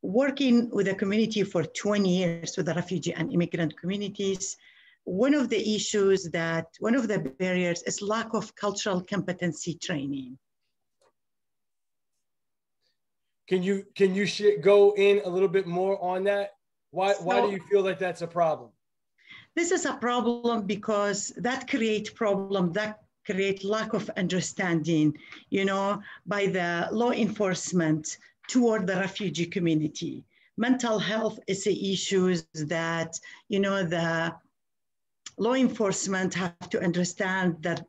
working with the community for 20 years with the refugee and immigrant communities, one of the issues one of the barriers is lack of cultural competency training. Can you go in a little bit more on that? Why do you feel like that's a problem? This is a problem because that create lack of understanding, by the law enforcement toward the refugee community. Mental health is an issue that, the law enforcement have to understand that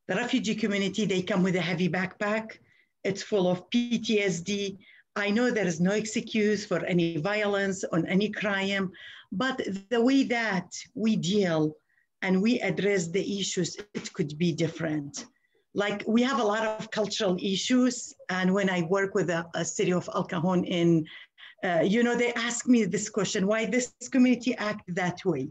the refugee community, they come with a heavy backpack. It's full of PTSD. I know there is no excuse for any violence or any crime, but the way that we deal and we address the issues, it could be different. Like we have a lot of cultural issues. And when I work with a city of El Cajon they ask me this question, why this community act that way?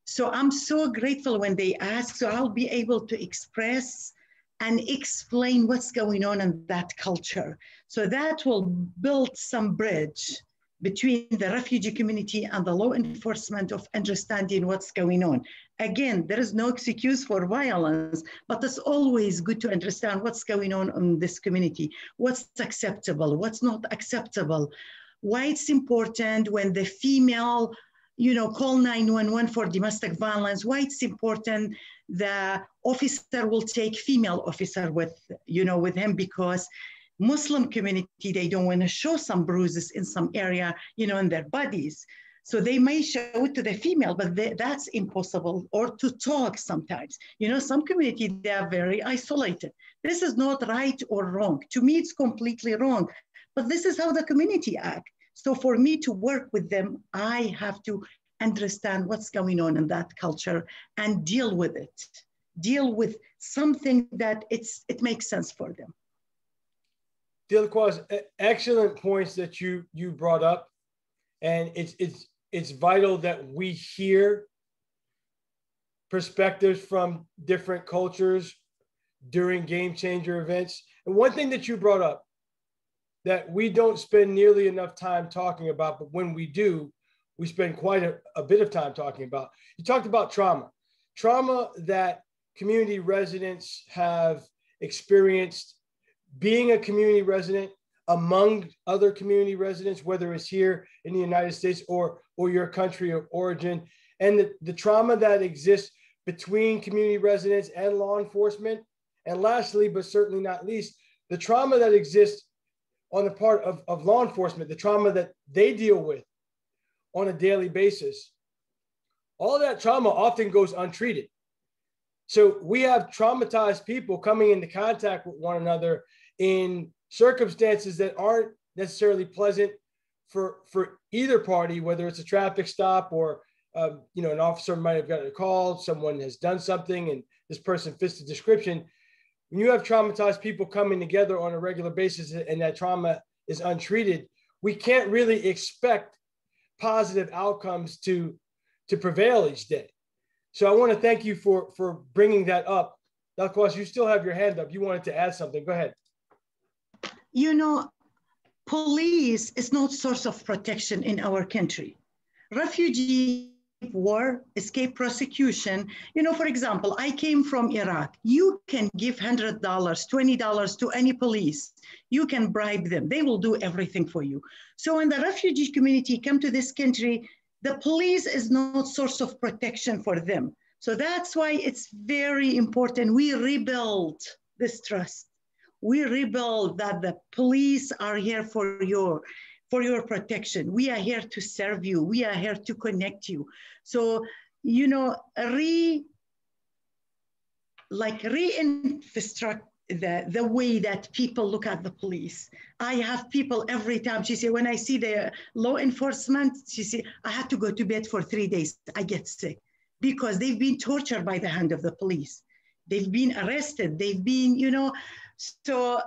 So I'm so grateful when they ask, so I'll be able to express and explain what's going on in that culture. So that will build some bridge between the refugee community and the law enforcement of understanding what's going on. Again, there is no excuse for violence, but it's always good to understand what's going on in this community, what's acceptable, what's not acceptable, why it's important when the female call 911 for domestic violence, why it's important the officer will take female officer with him, because Muslim community, they don't want to show some bruises in some area, in their bodies. So they may show it to the female, but that's impossible, or to talk sometimes. Some community, they are very isolated. This is not right or wrong. To me, it's completely wrong, but this is how the community act. So for me to work with them, I have to understand what's going on in that culture and deal with it. Deal with something that it makes sense for them. Delacroix, excellent points that you brought up. And it's vital that we hear perspectives from different cultures during game changer events. And one thing that you brought up that we don't spend nearly enough time talking about, but when we do, we spend quite a bit of time talking about. You talked about trauma that community residents have experienced being a community resident among other community residents, whether it's here in the United States or your country of origin, and the trauma that exists between community residents and law enforcement. And lastly, but certainly not least, the trauma that exists on the part of law enforcement, the trauma that they deal with on a daily basis. All that trauma often goes untreated. So we have traumatized people coming into contact with one another in circumstances that aren't necessarily pleasant for either party, whether it's a traffic stop or an officer might have gotten a call, someone has done something and this person fits the description. When you have traumatized people coming together on a regular basis and that trauma is untreated, we can't really expect positive outcomes to prevail each day. So I want to thank you for bringing that up. Delacroix, you still have your hand up. You wanted to add something. Go ahead. Police is not source of protection in our country. Refugee, war, escape prosecution. For example, I came from Iraq. You can give $100, $20 to any police. You can bribe them. They will do everything for you. So when the refugee community come to this country, the police is not source of protection for them. So that's why it's very important we rebuild this trust. We rebuild that the police are here for your protection. We are here to serve you. We are here to connect you. So, reinfrastructure the way that people look at the police. I have people every time, she said, when I see the law enforcement, she said, I have to go to bed for 3 days. I get sick because they've been tortured by the hand of the police. They've been arrested. They've been, so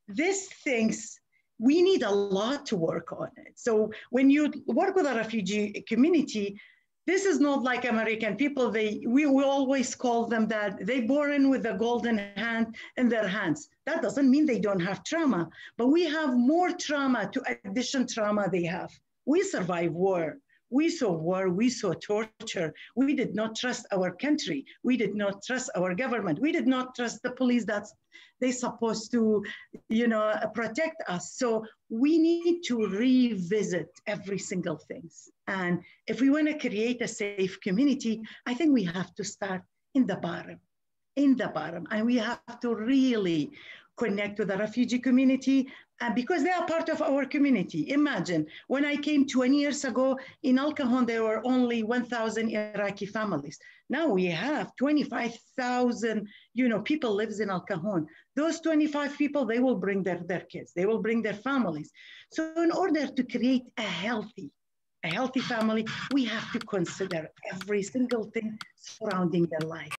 these things, we need a lot to work on it. So when you work with a refugee community, This is not like American people. We always call them that they born with a golden hand in their hands. That doesn't mean they don't have trauma, but we have more trauma to addition trauma they have. We survived war. We saw war, we saw torture. We did not trust our country. We did not trust our government. We did not trust the police that they're supposed to, protect us. So we need to revisit every single thing. And if we want to create a safe community, I think we have to start in the bottom, and we have to really connect with the refugee community because they are part of our community. Imagine when I came 20 years ago in Al Cajon, there were only 1,000 Iraqi families. Now we have 25,000, people lives in Al Cajon. Those 25 people, they will bring their kids, they will bring their families. So in order to create a healthy family, we have to consider every single thing surrounding their life.